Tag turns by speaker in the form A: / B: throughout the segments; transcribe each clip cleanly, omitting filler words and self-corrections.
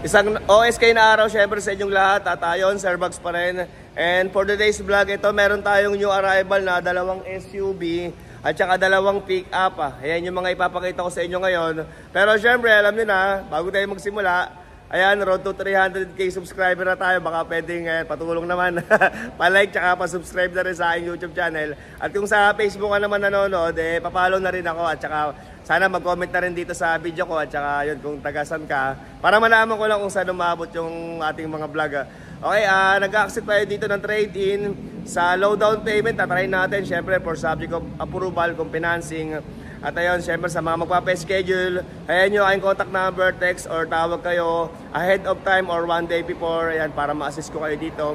A: Isang OSK na araw syempre sa inyong lahat at ayon, Sir Bugs pa rin. And for today's vlog, ito meron tayong new arrival na dalawang SUV at saka dalawang pick-up. Ayan yung mga ipapakita ko sa inyo ngayon. Pero syempre, alam niyo na, bago tayo magsimula, ayan, road to 300k subscriber na tayo. Baka pwedeng patulong naman. Pa-like tsaka pa-subscribe na rin sa aking YouTube channel. At kung sa Facebook ka naman nanonood, papalo na rin ako. At saka sana mag-comment na rin dito sa video ko. At saka yun, kung tagasan ka, para malaman ko lang kung saan umabot yung ating mga vlog. Okay, nag-accept tayo dito ng trade-in sa low down payment. Tatry natin, syempre, for subject of approval, kung financing. At ayun, syempre sa mga magpapa-schedule, ayan yung aking contact number, text or tawag kayo ahead of time or one day before, ayan, para ma-assist ko kayo dito.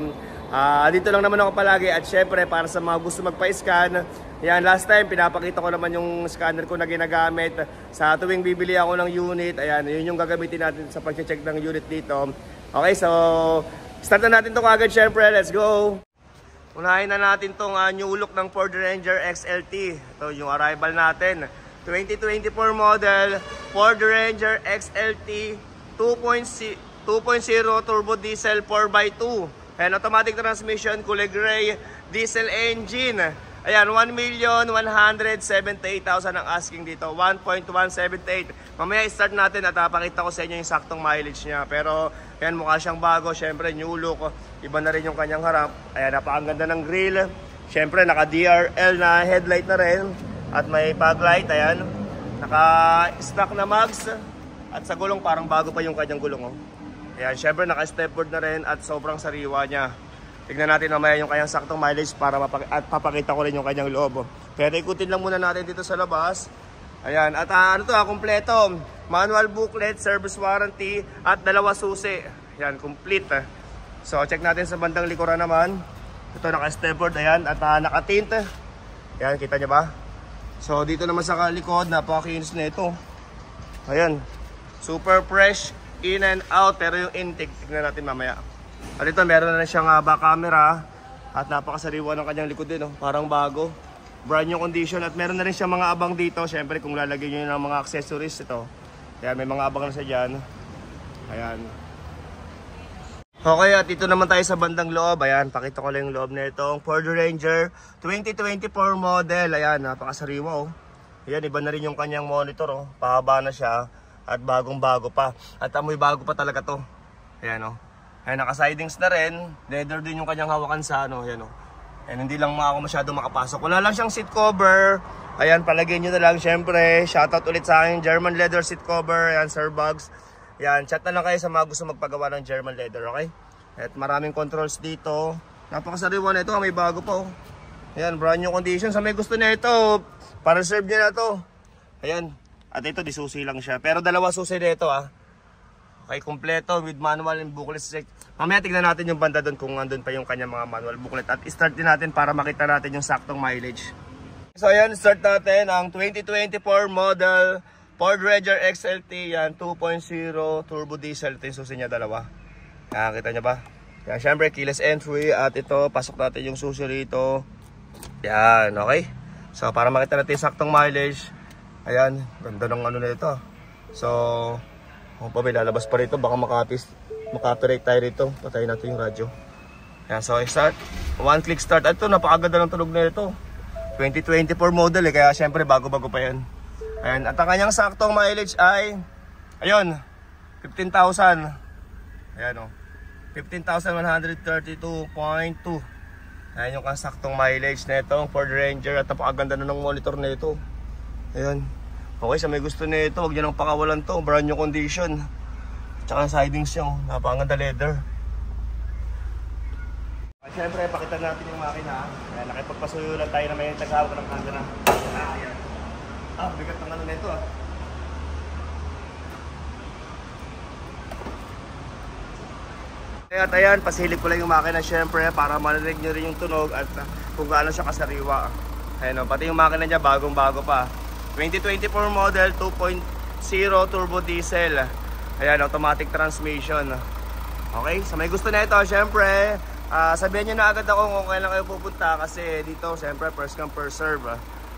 A: Dito lang naman ako palagi at syempre para sa mga gusto magpa-scan, ayan, last time pinapakita ko naman yung scanner ko na ginagamit sa tuwing bibili ako ng unit. Ayan, yun yung gagamitin natin sa pag-check ng unit dito. Okay, so start na natin to kagad syempre, let's go! Unahin na natin tong new look ng Ford Ranger XLT. Ito yung arrival natin. 2024 model Ford Ranger XLT 2.0 turbo diesel 4x2. And automatic transmission, kulay gray, diesel engine. Ayan, 1,178,000 ang asking dito. 1.178. Mamaya i-start natin at pakita ko sa inyo yung saktong mileage niya. Pero ayan, mukha siyang bago. Siyempre, new look. Iba na rin yung kanyang harap. Ayan, napakaganda ng grill. Siyempre, naka-DRL na headlight na rin. At may fog light. Ayan, naka-stock na mags. At sa gulong, parang bago pa yung kanyang gulong. Oh. Ayan, siyempre, naka-stepboard na rin. At sobrang sariwa niya. Tignan natin mamaya yung kanyang saktong mileage para at papakita ko rin yung kanyang loob. Pero ikutin lang muna natin dito sa labas. Ayan, at ano to, kompleto. Manual booklet, service warranty, at dalawa susi. Ayan, complete. So, check natin sa bandang likuran naman. Ito, naka-stepboard, ayan, at naka-tint. Ayan, kita nyo ba? So, dito naman sa likod, napakakinis na ito. Ayan, super fresh, in and out. Pero yung intake, tignan natin mamaya. At ito, meron na siyang back camera. At napakasariwa ng kanyang likod din, oh. Parang bago. Brand new condition. At meron na rin siyang mga abang dito. Siyempre, kung lalagyan nyo ng mga accessories, ito. Ayan, may mga abang na siya dyan. Ayan. Okay, at dito naman tayo sa bandang loob. Ayan, pakita ko lang yung loob na itong Ford Ranger 2024 model. Ayan, napakasariwa, oh. Ayan, iba na rin yung kanyang monitor, oh. Pahaba na siya. At bagong bago pa. At amoy bago pa talaga to. Ayan, oh. Ayan, naka-sidings na rin. Leather din yung kanyang hawakan sa ano. Ayan, oh. And hindi lang ako masyado makapasok. Wala lang siyang seat cover. Ayan, palagyan nyo na lang. Siyempre, shoutout ulit sa akin. German leather seat cover. Ayan, Sir Bugs. Ayan, chat na lang kayo sa mga gusto magpagawa ng German leather, okay? At maraming controls dito. Napakasariwa na ito. May bago pa, oh. Ayan, brand new condition. Sa may gusto na ito, para reserve nyo na ito. Ayan. At ito, disusi lang siya. Pero dalawa susi na ito, ah. Okay, kompleto with manual and booklet. Mamaya tignan natin yung banda doon kung andun pa yung kanyang mga manual booklet. At start din natin para makita natin yung saktong mileage. So ayan, start natin ang 2024 model Ford Ranger XLT. Yan, 2.0 turbo diesel. Ito yung susi niya, dalawa. Nakakita niya ba? Yan, syempre keyless entry. At ito, pasok natin yung susi rito. Yan, okay. So para makita natin yung saktong mileage. Ayan, ganda ng ano na ito. So kung pa may lalabas pa rito, baka makapirate tayo rito. Patayin natin yung radyo. Ayan, so start. One click start. At ito, napakaganda ng tunog na ito. 2024 model kaya syempre bago-bago pa yan. Ayan, at ang kanyang saktong mileage ay, ayun, 15,000. Ayan, o. 15,132.2. Ayan yung saktong mileage na ito, Ford Ranger. At napakaganda na ng monitor na ito. Ayan. Okay, sa may gusto na ito, huwag nyo nang pakawalan to. Brand new condition. Tsaka sidings yung napakaganda leather. Siyempre, pakita natin yung makina. Ayan, nakipagpasuyo lang tayo na may taghawak ng camera. Ayan. Bigat ng ano na ito, ah. At ayan, pasilip ko lang yung makina siyempre para marinig nyo rin yung tunog at kung gaano siya kasariwa. Ayan, pati yung makina niya bagong bago pa. 2024 model 2.0 turbo diesel. Ayan, automatic transmission. Okay, sa may gusto na ito, syempre, sabihin nyo na agad ako kung kailan kayo pupunta kasi dito, syempre, first come, first serve.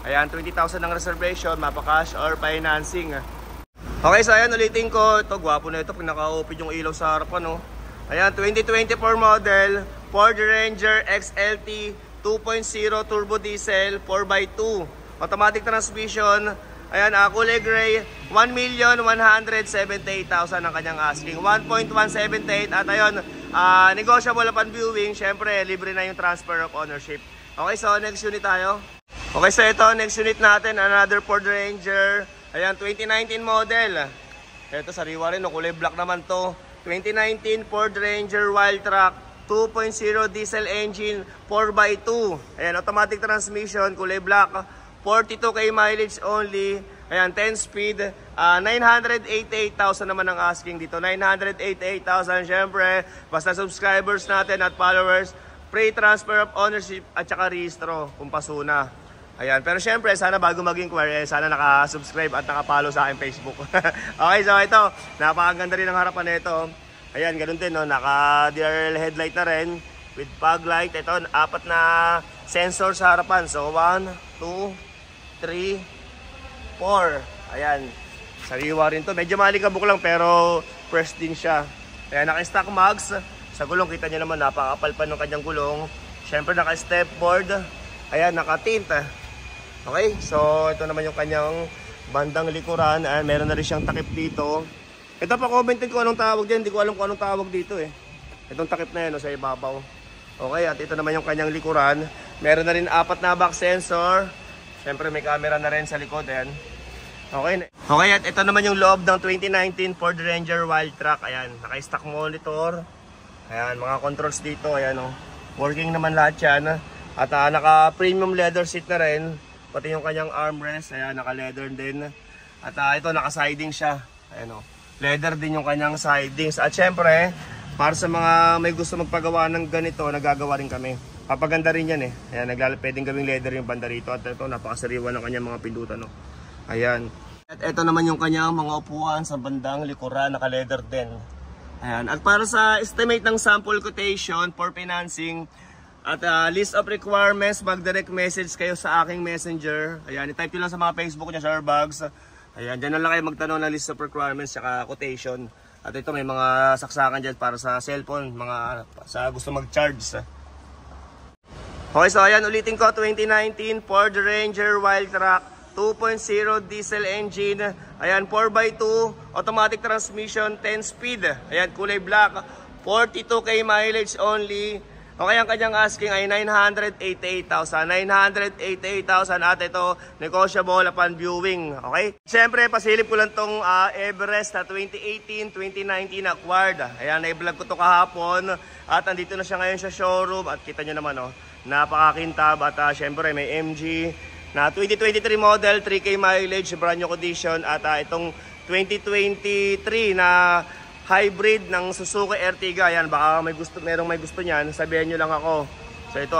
A: Ayan, 20,000 ng reservation, mapa-cash or financing. Okay, so ayan, ulitin ko. Ito, gwapo na ito pag naka-open yung ilaw sa harapan, no? Ayan, 2024 model, Ford Ranger XLT 2.0 turbo diesel 4x2. Automatic transmission. Ayan, kulay gray. 1,178,000 ang kanyang asking. 1.178 at ayun, negotiable upon viewing. Syempre, libre na yung transfer of ownership. Okay, so next unit tayo. Okay, so ito, next unit natin, another Ford Ranger. Ayan, 2019 model. Ito, sariwa rin, no? Kulay black naman to. 2019 Ford Ranger Wildtrak 2.0 diesel engine 4x2. Ayan, automatic transmission, kulay black. 42k mileage only. Ayan, 10 speed. 988,000 naman ang asking dito. 988,000, syempre. Basta subscribers natin at followers, free transfer of ownership at saka rehistro kung pasuna. Ayan, pero syempre, sana bago mag-inquire, sana naka-subscribe at naka-follow sa aking Facebook. Okay, so ito, napakaganda rin ang harapan nito. Ayan, ganun din, no? Naka-DRL headlight na rin with fog light. Ito, 4 na sensor sa harapan. So, 1, 2, 3, 4. Ayan, sariwa rin to. Medyo malikabok lang pero fresh din siya. Ayan, naka-stock mags. Sa gulong, kita nyo naman, napakapal pa ng kanyang gulong. Syempre, naka-step board. Ayan, naka-tint. Okay, so ito naman yung kanyang bandang likuran. Ayan, meron na rin siyang takip dito. Ito pa commentin ko anong tawag dyan. Hindi ko alam kung anong tawag dito eh. Itong takip na yan, no, sa ibabaw. Okay, at ito naman yung kanyang likuran. Meron na rin 4 na back sensor. Siyempre may camera na rin sa likod. Ayan. Okay, okay, at ito naman yung loob ng 2019 Ford Ranger Wildtrak. Ayan, naka-stock monitor. Ayan, mga controls dito. Ayan, oh. Working naman lahat yan. At naka-premium leather seat na rin. Pati yung kanyang armrest, ayan, naka-leather din. At ito, naka-siding siya. Ayan, o. Leather din yung kanyang sidings. At syempre, para sa mga may gusto magpagawa ng ganito, nagagawa rin kami. Papaganda rin yan eh. Ayan, pwedeng gawing leather yung banda rito. At ito, napakasariwa ng kanyang mga pindutan, no? Ayan. At ito naman yung kanyang mga upuan sa bandang likuran, naka-leather din. Ayan. At para sa estimate ng sample quotation for financing, at list of requirements, mag-direct message kayo sa aking messenger. Ayan, i-type nyo lang sa mga Facebook niya, Sir Bugs. Ayan, dyan lang kayo magtanong ng list of requirements saka quotation. At ito, may mga saksakan dyan para sa cellphone, mga sa gusto mag-charge. Okay, so ayan, ulitin ko, 2019 Ford Ranger Wildtrak 2.0 diesel engine. Ayan, 4x2, automatic transmission, 10 speed. Ayan, kulay black, 42k mileage only. Okay, ang kanyang asking ay 988,000. 988,000 at ito, negotiable upon viewing. Okay? Siyempre, pasilip ko lang tong Everest na 2018-2019 acquired. Ayan, na-vlog ko to kahapon. At andito na siya ngayon sa showroom. At kita nyo naman, oh, napakakintab. At siyempre, may MG na 2023 model, 3K mileage, brand new condition. At itong 2023 na hybrid ng Suzuki Ertiga. Ayan, baka merong may gusto niyan, sabihin nyo lang ako. So ito,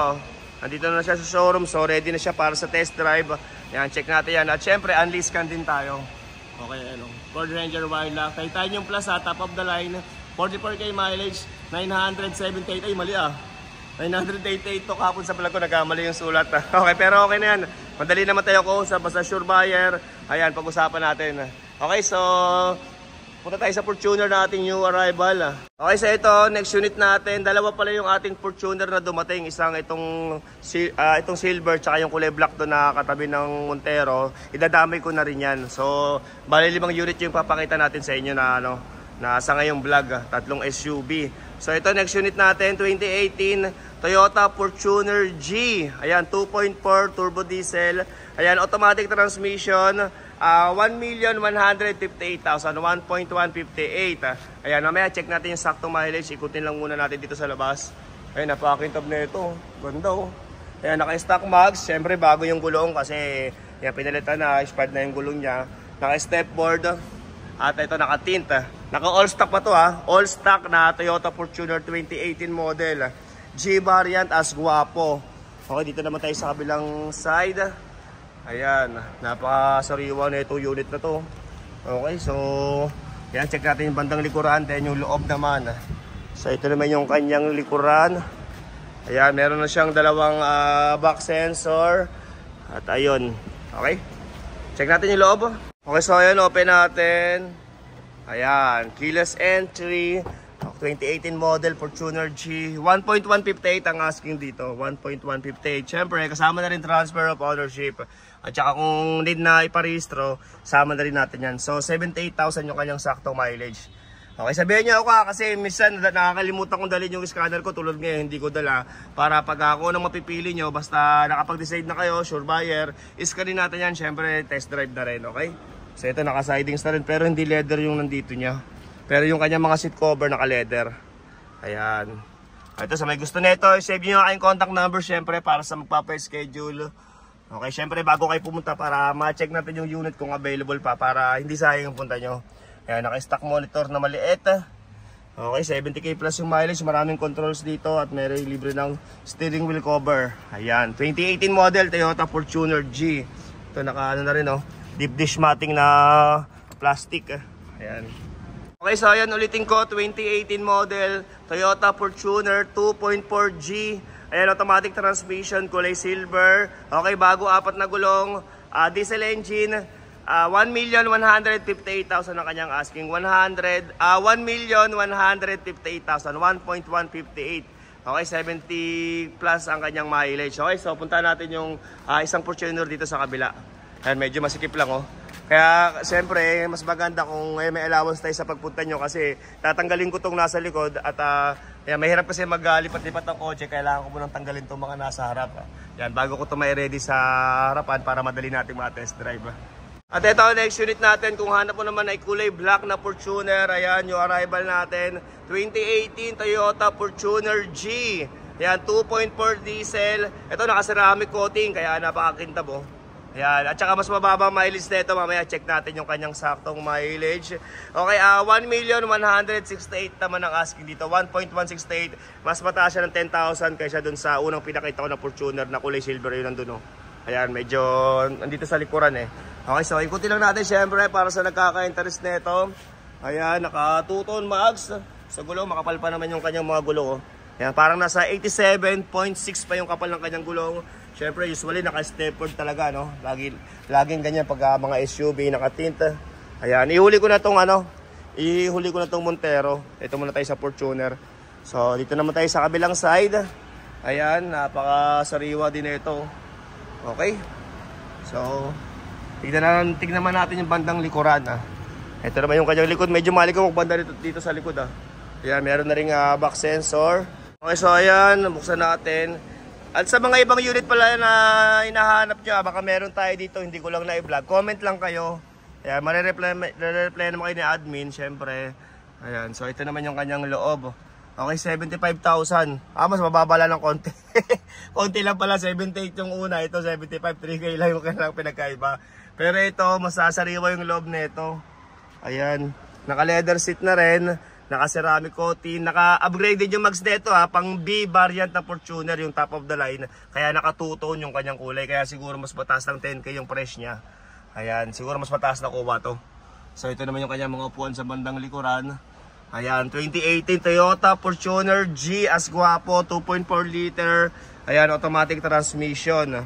A: nandito na siya sa showroom. So ready na siya para sa test drive. Ayan, check natin yan. At syempre, unleashed can din tayo. Okay, ano, Ford Ranger Wildtrak. Titanium Plus, top of the line. 44k mileage, 978. Ay, mali ah. 988 to kapon sa vlog ko. Nagkamali yung sulat. Okay, pero okay na yan. Madali naman tayo ko sa basta sure buyer. Ayan, pag-usapan natin. Okay, so punta tayo sa Fortuner na ating new arrival. Okay, so ito, next unit natin. Dalawa pala yung ating Fortuner na dumating. Isang itong silver, tsaka yung kulay black doon na katabi ng Montero. Idadamay ko na rin yan. So, bali 5 unit yung papakita natin sa inyo na sa ngayong vlog. 3 SUV. So ito, next unit natin, 2018 Toyota Fortuner G. Ayan, 2.4 turbo diesel. Ayan, automatic transmission. 1,158,000, 1.158. Ayan, mamaya check natin yung saktong mileage. Ikutin lang muna natin dito sa labas. Ayan, napakakintab na ito. Ganda, oh. Ayan, naka-stock mags. Siyempre, bago yung gulong kasi yan, pinalitan na, expired na yung gulong niya. Naka-step board. At ito, naka-tint. Naka-all stock pa to, ha. All stock na Toyota Fortuner 2018 model. G variant as guwapo. Okay, dito naman tayo sa kabilang side. Ayan, napakasariwa na ito unit na to. Okay, so yan, check natin yung bandang likuran, then yung loob naman. So ito naman yung kanyang likuran. Ayan, meron na siyang dalawang back sensor. At ayun, okay, check natin yung loob. Okay, so ayan, open natin. Ayan, keyless entry. 2018 model Fortuner G. 1.158 ang asking dito. 1.158. Siyempre, kasama na rin transfer of ownership. At saka kung need na iparehistro, sama na rin natin yan. So, 78,000 yung kanyang saktong mileage. Okay, sabihin niyo ako kasi minsan nakakalimutan kong dalhin yung scanner ko tulad ngayon, hindi ko dala. Para pag ako nang mapipili nyo, basta nakapag-decide na kayo, sure buyer, iskanin natin yan. Siyempre, test drive na rin, okay? So ito, naka-sidings na rin, pero hindi leather yung nandito niya. Pero yung kanyang mga seat cover, naka-leather. Ayan. Ito, sa may gusto nito, save nyo yung contact number, siyempre, para sa magpapa-schedule. Okay, siyempre, bago kayo pumunta, para ma-check natin yung unit kung available pa, para hindi sayang yung punta nyo. Ayan, naka-stock monitor na maliit. Okay, 70k plus yung mileage. Maraming controls dito at meron libre ng steering wheel cover. Ayan, 2018 model Toyota Fortuner G. Ito, naka ano na rin, oh, deep dish matting na plastic. Ayan. Okay, so ayan, ulitin ko, 2018 model Toyota Fortuner 2.4G. Ayan, automatic transmission, kulay silver. Okay, bago, 4 na gulong, diesel engine. 1,158,000 ang kanyang asking. 1,158,000, 1.158. Okay, 70 plus ang kanyang mileage. Okay, so punta natin yung isang Fortuner dito sa kabila. Ayan, medyo masikip lang, oh. Kaya siyempre, mas maganda kung may allowance tayo sa pagpunta nyo kasi tatanggalin ko itong nasa likod at mahirap kasi maglipat-lipat ng kotse. Kailangan ko munang tanggalin itong mga nasa harap. Yan, bago ko ito may ready sa harapan para madali natin ma-test drive. At ito, next unit natin, kung hanap mo naman ay kulay black na Fortuner, ayan yung arrival natin, 2018 Toyota Fortuner G. Ayan, 2.4 diesel. Ito, naka-ceramic coating, kaya napakakintab, oh. Ayan, at saka mas mababa mileage na ito, mamaya check natin yung kanyang saktong mileage. Okay, 1,168,000 naman ang asking dito, 1.168. Mas mataas siya ng 10,000 kaysa dun sa unang pinakita ko na Fortuner na kulay silver, yun nandun, oh. Ayan, medyo nandito sa likuran, eh. Okay, so ikutin lang natin syempre para sa nagkaka-interest nito. Ayan, naka 2-tone mags. Sa gulong, makapal pa naman yung kanyang mga gulong, oh. Ayan, parang nasa 87.6 pa yung kapal ng kanyang gulong. Syempre, usually naka-steppered talaga, no? Laging ganyan pag mga SUV, naka-tint. Ayan, ihuli ko na tong Montero. Ito muna tayo sa Fortuner. So, dito naman tayo sa kabilang side. Ayan, napaka-sariwa din ito. Okay? So, tignan naman natin yung bandang likuran. Ito naman yung kanyang likod. Medyo malikawag banda dito sa likod. Ayan, meron na rin back sensor. Okay, so ayan, buksan natin. At sa mga ibang unit pala na hinahanap nyo, baka meron tayo dito, hindi ko lang na-vlog. Comment lang kayo. Ayan, marereply naman kayo ni admin, syempre. Ayan, so ito naman yung kanyang loob. Okay, 75,000. Mas mababa lang ng konti. Konti lang pala, 78 yung una. Ito, 75, 3K lang yung kanilang pinagkaiba. Pero ito, masasariwa yung loob nito. Ayan, naka-leather seat na rin. Naka-ceramic coating. Naka-upgraded yung mags nito, pang B variant na Fortuner, yung top of the line. Kaya naka-two-tone yung kanyang kulay. Kaya siguro mas mataas ng 10K yung price niya. Ayan, siguro mas mataas na kuha to. So ito naman yung kanyang mga upuan sa bandang likuran. Ayan, 2018 Toyota Fortuner G, as guwapo, 2.4 liter. Ayan, automatic transmission.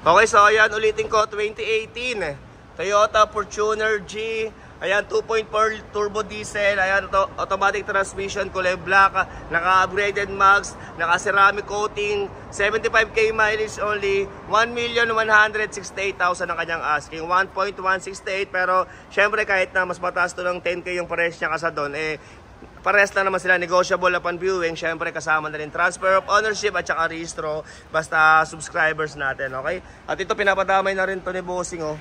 A: Okay, so ayan, ulitin ko, 2018 Toyota Fortuner G. Ayan, 2.4 turbo diesel. Ayan, automatic transmission, kulay black. Naka-upgraded mags, naka-ceramic coating, 75k mileage only. 1,168,000 ang kanyang asking. 1.168, pero syempre kahit na mas mataas to ng 10k yung price niya kasa doon, pares na naman sila, negotiable upon viewing. Syempre kasama na rin transfer of ownership at saka rehistro, basta subscribers natin, okay? At ito, pinapadamay na rin to ni Bossing, oh.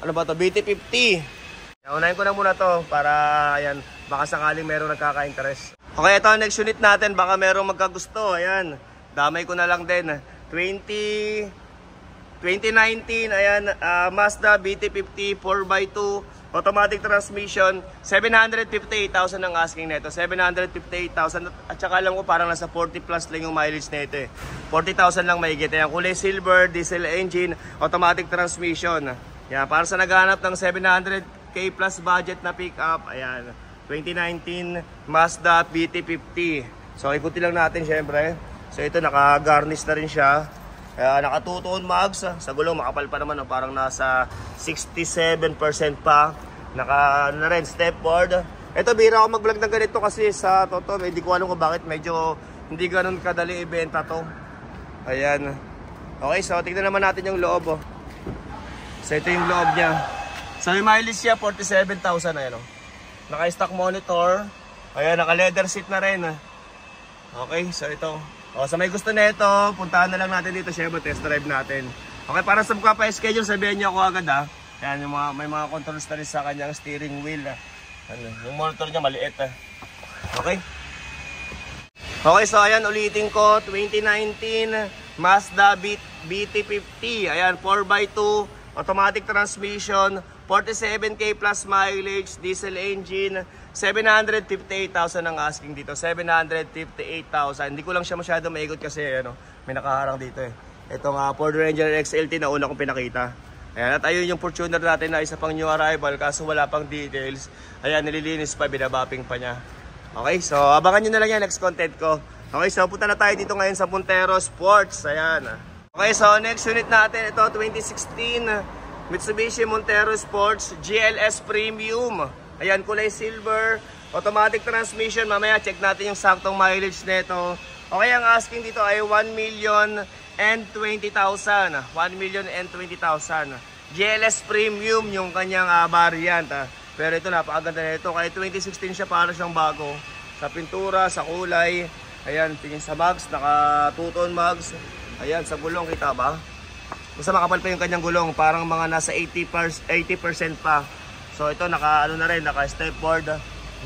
A: Ano ba to? BT50. Unahin ko na muna to para ayan, baka sakaling merong nagkaka-interest. Okay, ito ang next unit natin, baka merong magkagusto. Ayan, damay ko na lang din. 2019, ayan, Mazda BT50 4x2 automatic transmission. 758,000 ang asking nito. 758,000 at saka lang ko parang nasa 40 plus lang yung mileage nito, 40,000 lang mahigit. Ayan, kulay silver, diesel engine, automatic transmission. Ayan, para sa naghahanap ng 700k plus budget na pick-up, ayan, 2019 Mazda BT50. So ikutin lang natin syempre. So ito, naka-garnish na rin siya. Kaya nakatutuon mags. Sa gulong makapal pa naman, parang nasa 67% pa. Naka na rin step board. Ito bira ako mag-vlog ng ganito kasi sa totoo hindi ko alam kung bakit medyo hindi ganun kadali ibenta to. Ayan. Okay, so tignan naman natin yung loob. So ito yung loob niya. So yung mileage niya 47,000 na yan. Naka-stock monitor. Ayan, naka-leather seat na rin. Okay, so ito. Sa may gusto na ito, puntahan na lang natin dito. Syempre, test drive natin. Okay, para sa mukha pa schedule, sabihin niyo ako agad ha. Ayan, may mga controls na rin sa kanyang steering wheel. Yung monitor niya maliit. Okay. Okay, so ayan, ulitin ko. 2019 Mazda BT50. Ayan, 4x2. Automatic transmission. 47k plus mileage. Diesel engine. 758,000 ang asking dito. 758,000. Hindi ko lang siya masyado maikot kasi may nakaharang dito eh. Itong Ford Ranger XLT na una kong pinakita. Ayan, at ayun yung Fortuner natin na isa pang new arrival kaso wala pang details. Ayan, nililinis pa, binabapping pa niya. Okay, so abangan nyo na lang yan next content ko. Okay, so punta na tayo dito ngayon sa Montero Sports. Ayan. Okay, so next unit natin, ito 2016 Mitsubishi Montero Sports GLS Premium. Ayan, kulay silver, automatic transmission. Mamaya check natin yung saktong mileage nito. Okay, ang asking dito ay 1,020,000. 1,020,000. GLS Premium yung kanyang variant. Pero ito napakaganda nito. Kaya 2016 siya, para siyang bago. Sa pintura, sa kulay. Ayan, tingin sa mags, naka-two-tone mags. Ayan, sa gulong, kita ba? Basta makapal pa yung kanyang gulong, parang mga nasa 80% pa. So ito naka na rin, naka step board,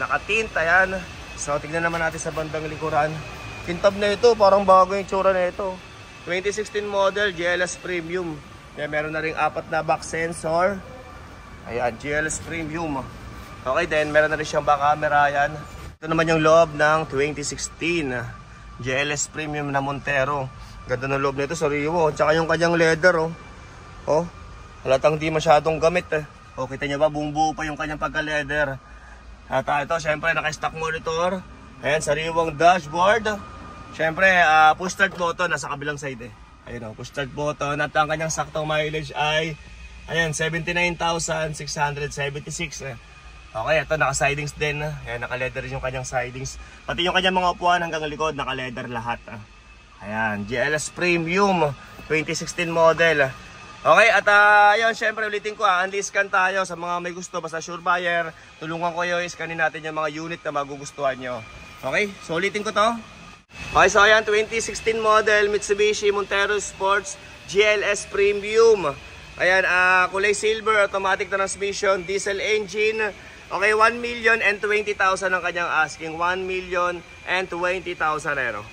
A: naka tint, ayan. So tignan naman natin sa bandang likuran. Kintab na ito, parang bago yung tsura na ito. 2016 model, GLS Premium. Kaya meron na ring 4 na back sensor. Ayan, GLS Premium. Okay, then meron na rin siyang back camera, ayan. Ito naman yung loob ng 2016 GLS Premium na Montero. Ganda ng loob nito, sariwa. Tsaka yung kanyang leather, halatang di masyadong gamit eh. O, kita nyo ba, buong-buo pa yung kanyang pagka-leather. At ito, syempre, naka-stock monitor. Ayan, sariwang dashboard. Syempre, push start button, nasa kabilang side eh. Ayun, push start button. At ang kanyang saktong mileage ay, ayan, 79,676 eh. Okay, ito, naka-sidings din. Ayan, naka-leather yung kanyang sidings. Pati yung kanyang mga upuan hanggang likod, naka-leather lahat. Ayan, GLS Premium, 2016 model. Okay, at ayun, syempre ulitin ko, unli-scan tayo sa mga may gusto. Basta sure buyer, tulungan ko yung scanin natin yung mga unit na magugustuhan nyo. Okay, so ulitin ko to. Okay, so ayan, 2016 model Mitsubishi Montero Sports GLS Premium. Ayan, kulay silver, automatic transmission, diesel engine. Okay, 1,020,000 ang kanyang asking. 1,020,000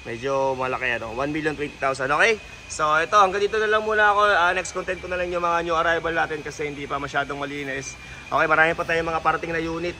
A: Medyo malaki 1,020,000, okay? So ito, hanggang dito na lang muna ako. Next content ko na lang yung mga new arrival natin kasi hindi pa masyadong malinis. Okay, marami pa tayong mga parating na unit.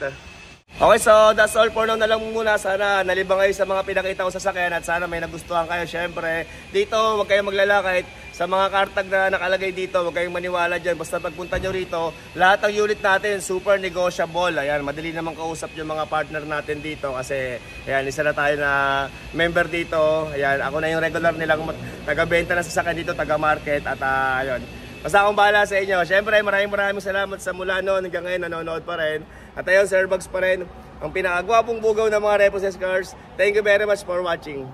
A: Okay, so that's all for now na lang muna. Sana nalibang kayo sa mga pinakita ko sa sakyan at sana may nagustuhan kayo. Syempre, dito huwag kayong maglalakad sa mga kartag na nakalagay dito. Huwag kayong maniwala dyan. Basta pagpunta nyo rito, lahat ng unit natin super negotiable. Ayan, madali naman kausap yung mga partner natin dito kasi ayan, isa na tayo na member dito. Ayan, ako na yung regular nilang taga-benta na sa sakyan dito, taga-market at ayun. Basta akong bahala sa inyo. Syempre, maraming salamat sa mula noon hanggang ngayon nanonood pa rin. At ayun, Sir Bugs pa rin ang pinakagwapong bugaw ng mga repossessed cars. Thank you very much for watching.